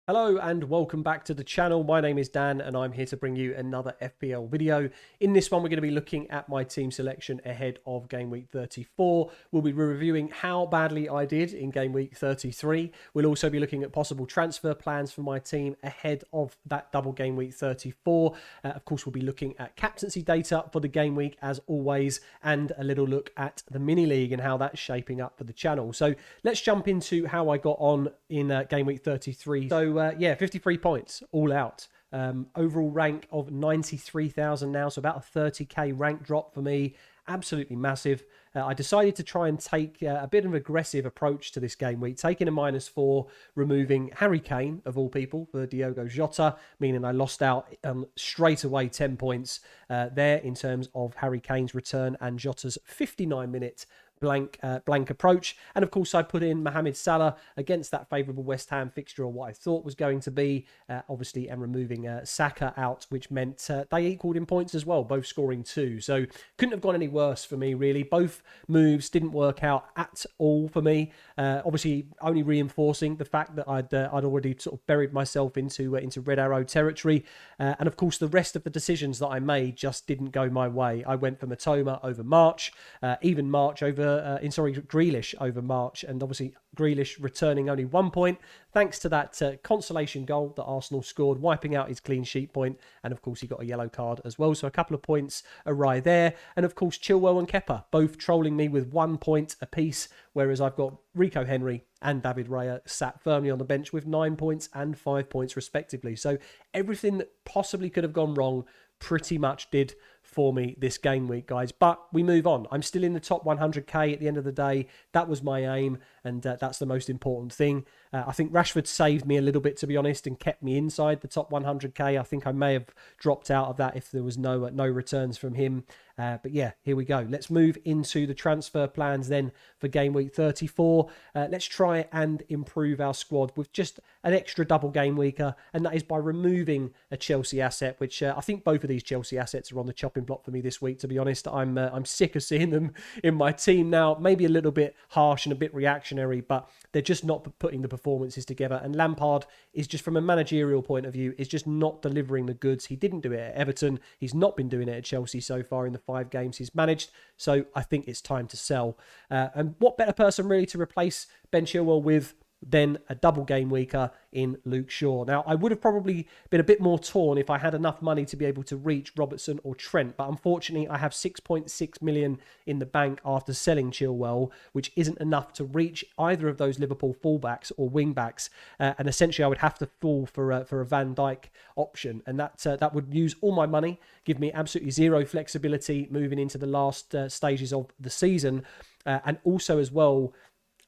Hello and welcome back to the channel. My name is Dan and I'm here to bring you another FPL video. In this one, we're going to be looking at my team selection ahead of Game Week 34. We'll be reviewing how badly I did in Game Week 33. We'll also be looking at possible transfer plans for my team ahead of that double Game Week 34. Of course, we'll be looking at captaincy data for the Game Week as always, and a little look at the mini league and how that's shaping up for the channel. So let's jump into how I got on in Game Week 33. So 53 points all out. Overall rank of 93,000 now, so about a 30k rank drop for me. Absolutely massive. I decided to try and take a bit of an aggressive approach to this game week, taking a -4, removing Harry Kane, of all people, for Diogo Jota, meaning I lost out straight away 10 points there in terms of Harry Kane's return and Jota's 59-minute blank approach. And of course I put in Mohamed Salah against that favourable West Ham fixture, or what I thought was going to be, obviously, and removing Saka out, which meant they equalled in points as well, both scoring 2. So couldn't have gone any worse for me, really. Both moves didn't work out at all for me, obviously only reinforcing the fact that I'd already sort of buried myself into Red Arrow territory. And of course the rest of the decisions that I made just didn't go my way. I went for Matoma over March, even March over Grealish over March, and obviously Grealish returning only 1 point thanks to that consolation goal that Arsenal scored, wiping out his clean sheet point, and of course he got a yellow card as well, so a couple of points awry there. And of course Chilwell and Kepa both trolling me with 1 point apiece, whereas I've got Rico Henry and David Raya sat firmly on the bench with 9 points and 5 points respectively. So everything that possibly could have gone wrong pretty much did for me this game week, guys. But we move on. I'm still in the top 100k at the end of the day. That was my aim, and that's the most important thing. I think Rashford saved me a little bit, to be honest, and kept me inside the top 100k. I think I may have dropped out of that if there was no returns from him. But yeah, here we go. Let's move into the transfer plans then for game week 34. Let's try and improve our squad with just an extra double game weeker, and that is by removing a Chelsea asset, which I think both of these Chelsea assets are on the chopping block for me this week, to be honest. I'm sick of seeing them in my team now. Maybe a little bit harsh and a bit reactionary, but they're just not putting the performances together. And Lampard is just, from a managerial point of view, is just not delivering the goods. He didn't do it at Everton. He's not been doing it at Chelsea so far in the 5 games he's managed. So I think it's time to sell. And what better person really to replace Ben Chilwell with than a double game weeker in Luke Shaw. Now, I would have probably been a bit more torn if I had enough money to be able to reach Robertson or Trent, but unfortunately I have 6.6 million in the bank after selling Chilwell, which isn't enough to reach either of those Liverpool fullbacks or wingbacks, and essentially I would have to fall for a Van Dijk option, and that would use all my money, give me absolutely zero flexibility moving into the last stages of the season, and also as well,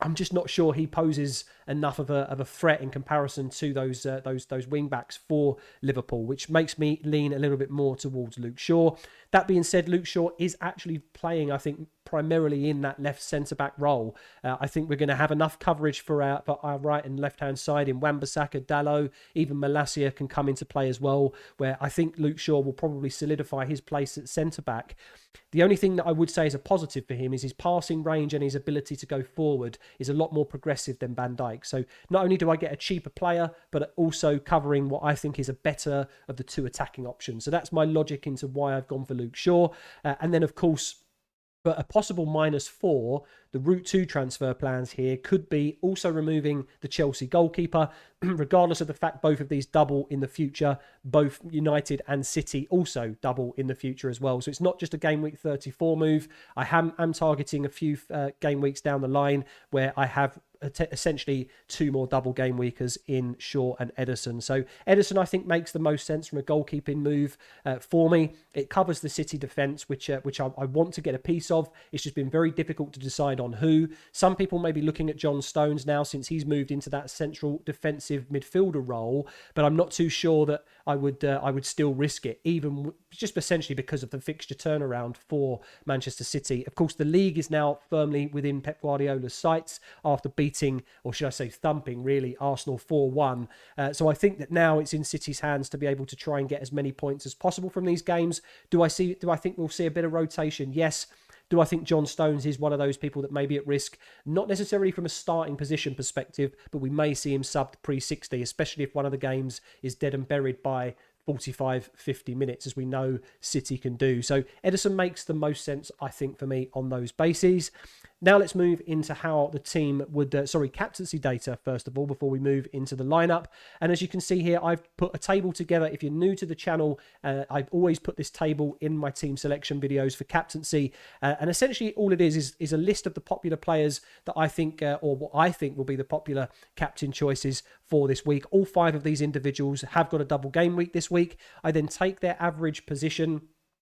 I'm just not sure he poses enough of a threat in comparison to those wing backs for Liverpool, which makes me lean a little bit more towards Luke Shaw. That being said, Luke Shaw is actually playing, I think, primarily in that left centre-back role. I think we're going to have enough coverage for our right and left-hand side in Wan-Bissaka, Dalot, even Malacia can come into play as well, where I think Luke Shaw will probably solidify his place at centre-back. The only thing that I would say is a positive for him is his passing range and his ability to go forward is a lot more progressive than Van Dijk. So not only do I get a cheaper player, but also covering what I think is a better of the 2 attacking options. So that's my logic into why I've gone for Luke Shaw. And then, of course, but a possible -4, the Route 2 transfer plans here could be also removing the Chelsea goalkeeper, regardless of the fact both of these double in the future. Both United and City also double in the future as well. So it's not just a game week 34 move. I am targeting a few game weeks down the line where I have essentially 2 more double game weekers in Shaw and Ederson. So Ederson, I think, makes the most sense from a goalkeeping move for me. It covers the City defence, which I want to get a piece of. It's just been very difficult to decide on who. Some people may be looking at John Stones now, since he's moved into that central defensive midfielder role, but I'm not too sure that I would still risk it, even just essentially because of the fixture turnaround for Manchester City. Of course, the league is now firmly within Pep Guardiola's sights after beating, or should I say thumping, really, Arsenal 4-1. So I think that now it's in City's hands to be able to try and get as many points as possible from these games. Do I think we'll see a bit of rotation? Yes. Do I think John Stones is one of those people that may be at risk? Not necessarily from a starting position perspective, but we may see him subbed pre-60, especially if one of the games is dead and buried by 45, 50 minutes, as we know City can do. So Ederson makes the most sense, I think, for me on those bases. Now let's move into how the team would, captaincy data, first of all, before we move into the lineup. And as you can see here, I've put a table together. If you're new to the channel, I've always put this table in my team selection videos for captaincy. And essentially all it is a list of the popular players that I think, or what I think will be the popular captain choices for this week. All 5 of these individuals have got a double game week this week. I then take their average position,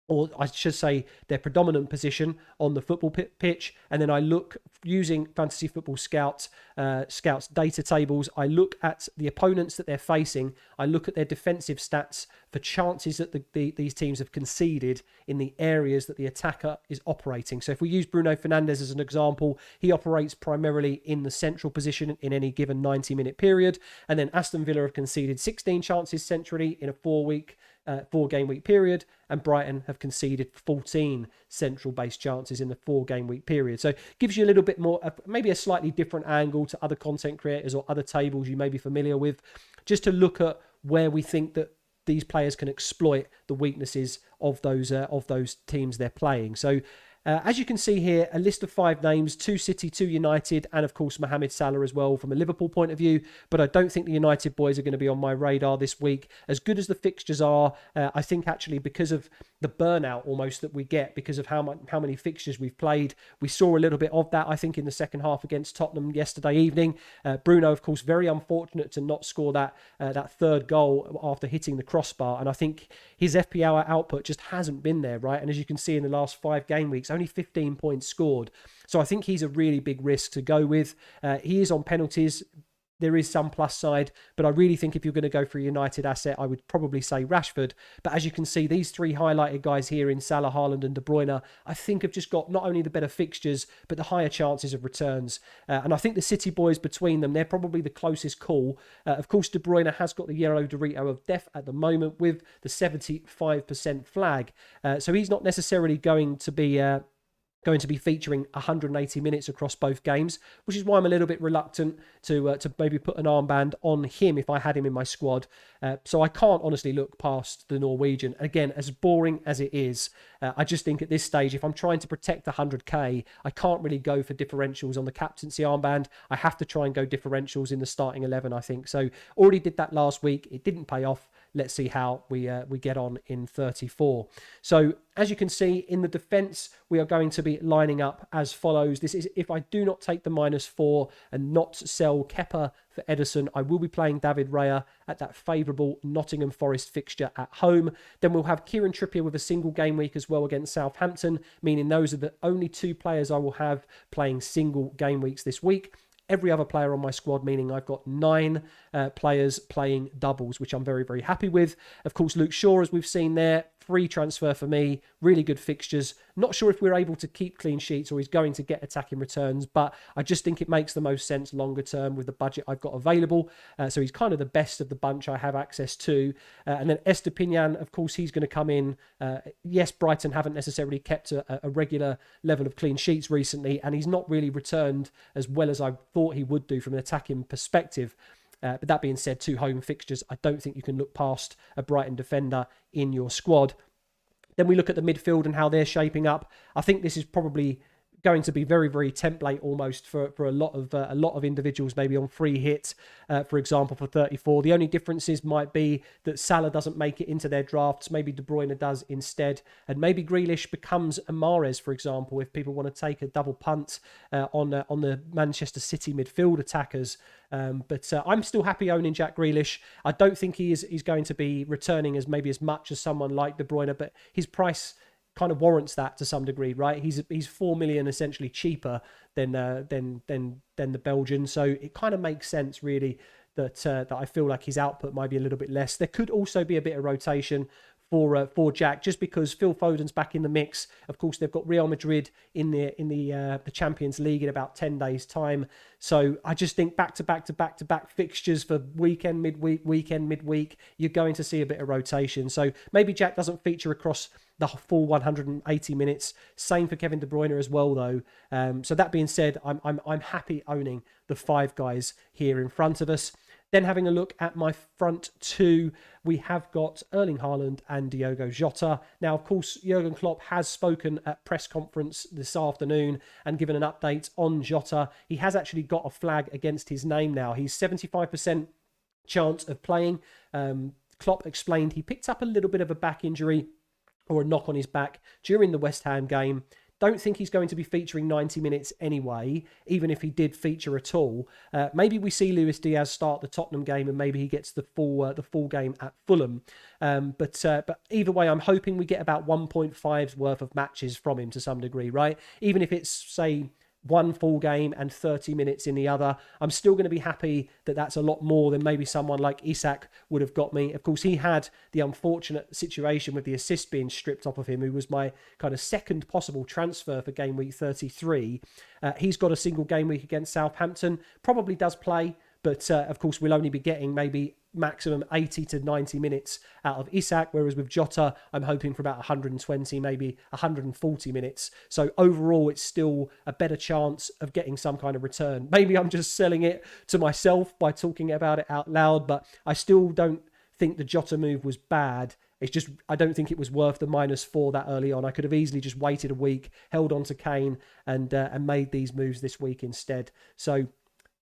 or I should say their predominant position on the football pitch, and then I look using Fantasy Football Scouts data tables. I look at the opponents that they're facing. I look at their defensive stats for chances that these teams have conceded in the areas that the attacker is operating. So if we use Bruno Fernandes as an example, he operates primarily in the central position in any given 90-minute period, and then Aston Villa have conceded 16 chances centrally in a 4-game week period, and Brighton have conceded 14 central based chances in the 4-game week period. So it gives you a little bit more, maybe a slightly different angle to other content creators or other tables you may be familiar with, just to look at where we think that these players can exploit the weaknesses of those teams they're playing. So as you can see here, a list of 5 names, 2 City, 2 United, and of course Mohamed Salah as well from a Liverpool point of view. But I don't think the United boys are going to be on my radar this week. As good as the fixtures are, I think actually because of the burnout almost that we get because of how many fixtures we've played, we saw a little bit of that, I think, in the second half against Tottenham yesterday evening. Bruno, of course, very unfortunate to not score that 3rd goal after hitting the crossbar. And I think his FPL output just hasn't been there, right? And as you can see in the last 5 game weeks, only 15 points scored. So I think he's a really big risk to go with. He is on penalties. There is some plus side, but I really think if you're going to go for a United asset, I would probably say Rashford. But as you can see, these 3 highlighted guys here in Salah, Haaland and De Bruyne, I think have just got not only the better fixtures, but the higher chances of returns. And I think the City boys between them, they're probably the closest call. Of course, De Bruyne has got the yellow Dorito of death at the moment with the 75% flag. So he's not necessarily going to be featuring 180 minutes across both games, which is why I'm a little bit reluctant to maybe put an armband on him if I had him in my squad. So I can't honestly look past the Norwegian. Again, as boring as it is, I just think at this stage, if I'm trying to protect 100k, I can't really go for differentials on the captaincy armband. I have to try and go differentials in the starting 11, I think. So already did that last week. It didn't pay off. Let's see how we get on in 34. So as you can see in the defence, we are going to be lining up as follows. This is if I do not take the -4 and not sell Kepa for Ederson, I will be playing David Raya at that favourable Nottingham Forest fixture at home. Then we'll have Kieran Trippier with a single game week as well against Southampton, meaning those are the only 2 players I will have playing single game weeks this week. Every other player on my squad, meaning I've got 9 players playing doubles, which I'm very, very happy with. Of course, Luke Shaw, as we've seen there, free transfer for me, really good fixtures. Not sure if we're able to keep clean sheets or he's going to get attacking returns, but I just think it makes the most sense longer term with the budget I've got available. So he's kind of the best of the bunch I have access to. And then Estepinian, of course, he's going to come in. Yes, Brighton haven't necessarily kept a regular level of clean sheets recently, and he's not really returned as well as I thought he would do from an attacking perspective. But that being said, 2 home fixtures, I don't think you can look past a Brighton defender in your squad. Then we look at the midfield and how they're shaping up. I think this is probably going to be very, very template almost for a lot of individuals, maybe on free hit, for example, for 34. The only differences might be that Salah doesn't make it into their drafts. Maybe De Bruyne does instead. And maybe Grealish becomes a Mahrez, for example, if people want to take a double punt on the Manchester City midfield attackers. But I'm still happy owning Jack Grealish. I don't think he's going to be returning as much as someone like De Bruyne, but his price kind of warrants that to some degree, right? He's 4 million essentially cheaper than the Belgian, so it kind of makes sense really that I feel like his output might be a little bit less. There could also be a bit of rotation for Jack, just because Phil Foden's back in the mix. Of course, they've got Real Madrid in the Champions League in about 10 days' time. So I just think back to back fixtures for weekend midweek, you're going to see a bit of rotation. So maybe Jack doesn't feature across the full 180 minutes. Same for Kevin De Bruyne as well, though. So that being said, I'm happy owning the 5 guys here in front of us. Then having a look at my front 2, we have got Erling Haaland and Diogo Jota. Now, of course, Jurgen Klopp has spoken at press conference this afternoon and given an update on Jota. He has actually got a flag against his name now. He's 75% chance of playing. Klopp explained he picked up a little bit of a back injury or a knock on his back during the West Ham game. Don't think he's going to be featuring 90 minutes anyway, even if he did feature at all. Maybe we see Luis Diaz start the Tottenham game and maybe he gets the full game at Fulham. But either way, I'm hoping we get about 1.5's worth of matches from him to some degree, right? Even if it's, say, one full game and 30 minutes in the other, I'm still going to be happy that that's a lot more than maybe someone like Isak would have got me. Of course, he had the unfortunate situation with the assist being stripped off of him, who was my kind of second possible transfer for game week 33. He's got a single game week against Southampton, probably does play, but of course, we'll only be getting maybe maximum 80 to 90 minutes out of Isak, whereas with Jota, I'm hoping for about 120, maybe 140 minutes. So overall, it's still a better chance of getting some kind of return. Maybe I'm just selling it to myself by talking about it out loud, but I still don't think the Jota move was bad. It's just, I don't think it was worth the -4 that early on. I could have easily just waited a week, held on to Kane, and made these moves this week instead. So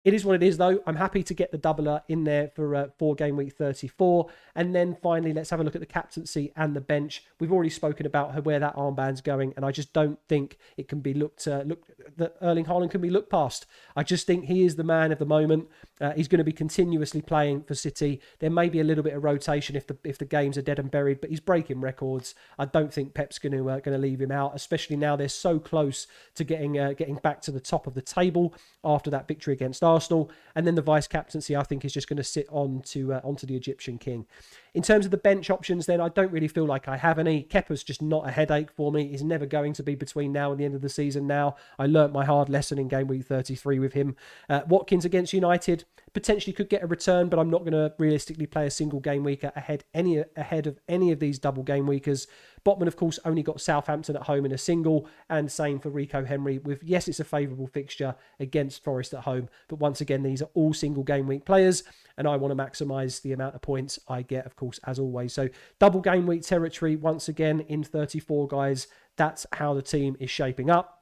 it is what it is, though. I'm happy to get the doubler in there for game week 34. And then finally, let's have a look at the captaincy and the bench. We've already spoken about where that armband's going, and I just don't think it can be that Erling Haaland can be looked past. I just think he is the man of the moment. He's going to be continuously playing for City. There may be a little bit of rotation if the games are dead and buried, but he's breaking records. I don't think Pep's going to leave him out, especially now they're so close to getting back to the top of the table after that victory against Arsenal. And then the vice captaincy, I think, is just going to sit onto the Egyptian king. In terms of the bench options, then, I don't really feel like I have any. Kepa's just not a headache for me. He's never going to be between now and the end of the season now. I learnt my hard lesson in game week 33 with him. Watkins against United potentially could get a return, but I'm not going to realistically play a single game weeker ahead of any of these double game weekers. Botman, of course, only got Southampton at home in a single, and same for Rico Henry with, yes, it's a favourable fixture against Forest at home, but once again, these are all single game week players, and I want to maximise the amount of points I get, of course, as always. So double game week territory, once again, in 34, guys. That's how the team is shaping up.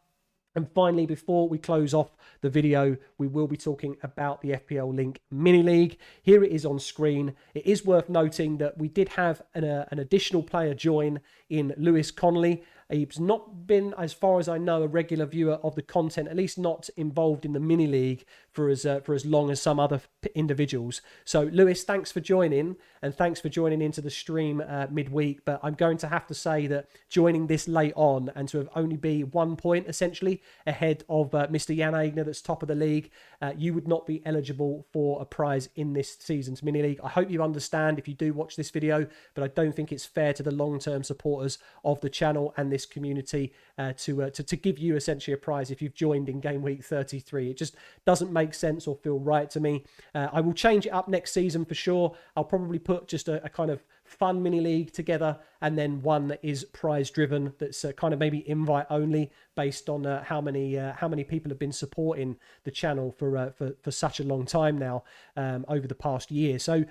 And finally, before we close off the video, we will be talking about the FPL Link Mini League. Here it is on screen. It is worth noting that we did have an additional player join in Lewis Connolly. He's not been, as far as I know, a regular viewer of the content, at least not involved in the mini league for as long as some other individuals. So, Lewis, thanks for joining, and thanks for joining into the stream midweek. But I'm going to have to say that joining this late on and to have only be 1 point essentially ahead of Mr. Jan Aigner, that's top of the league, you would not be eligible for a prize in this season's mini league. I hope you understand if you do watch this video, but I don't think it's fair to the long-term supporters of the channel and this community to give you essentially a prize if you've joined in game week 33. It just doesn't make sense or feel right to me. I will change it up next season for sure. I'll probably put just a kind of fun mini league together, and then one that is prize driven, that's kind of maybe invite only, based on how many people have been supporting the channel for such a long time now, over the past year. So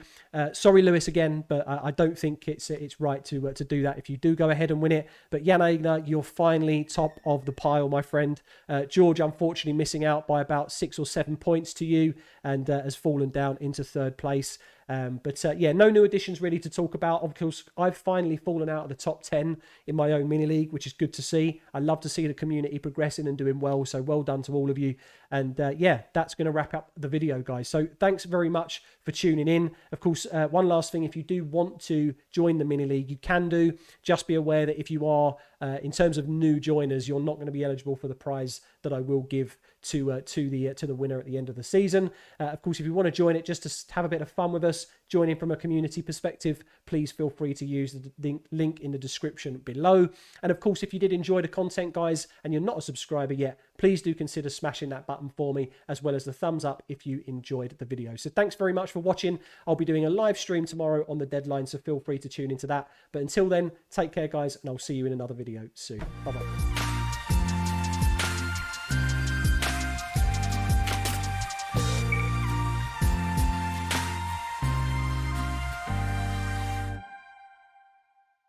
sorry, Lewis, again, but I don't think it's right to do that if you do go ahead and win it. But Jan Aigner, you're finally top of the pile, my friend. George, unfortunately, missing out by about 6 or 7 points to you, and has fallen down into third place. But no new additions really to talk about. Of course, I've finally fallen out of the top 10 in my own mini league, which is good to see. I love to see the community progressing and doing well, so well done to all of you. And that's going to wrap up the video, guys. So thanks very much for tuning in. Of course, one last thing, if you do want to join the mini league, you can do. Just be aware that if you are in terms of new joiners, you're not going to be eligible for the prize that I will give to the winner at the end of the season. Of course, if you want to join it just to have a bit of fun with us, join in from a community perspective, please feel free to use the link in the description below. And of course, if you did enjoy the content, guys, and you're not a subscriber yet, please do consider smashing that button for me, as well as the thumbs up if you enjoyed the video. So thanks very much for watching. I'll be doing a live stream tomorrow on the deadline, so feel free to tune into that. But until then, take care, guys, and I'll see you in another video soon. Bye-bye.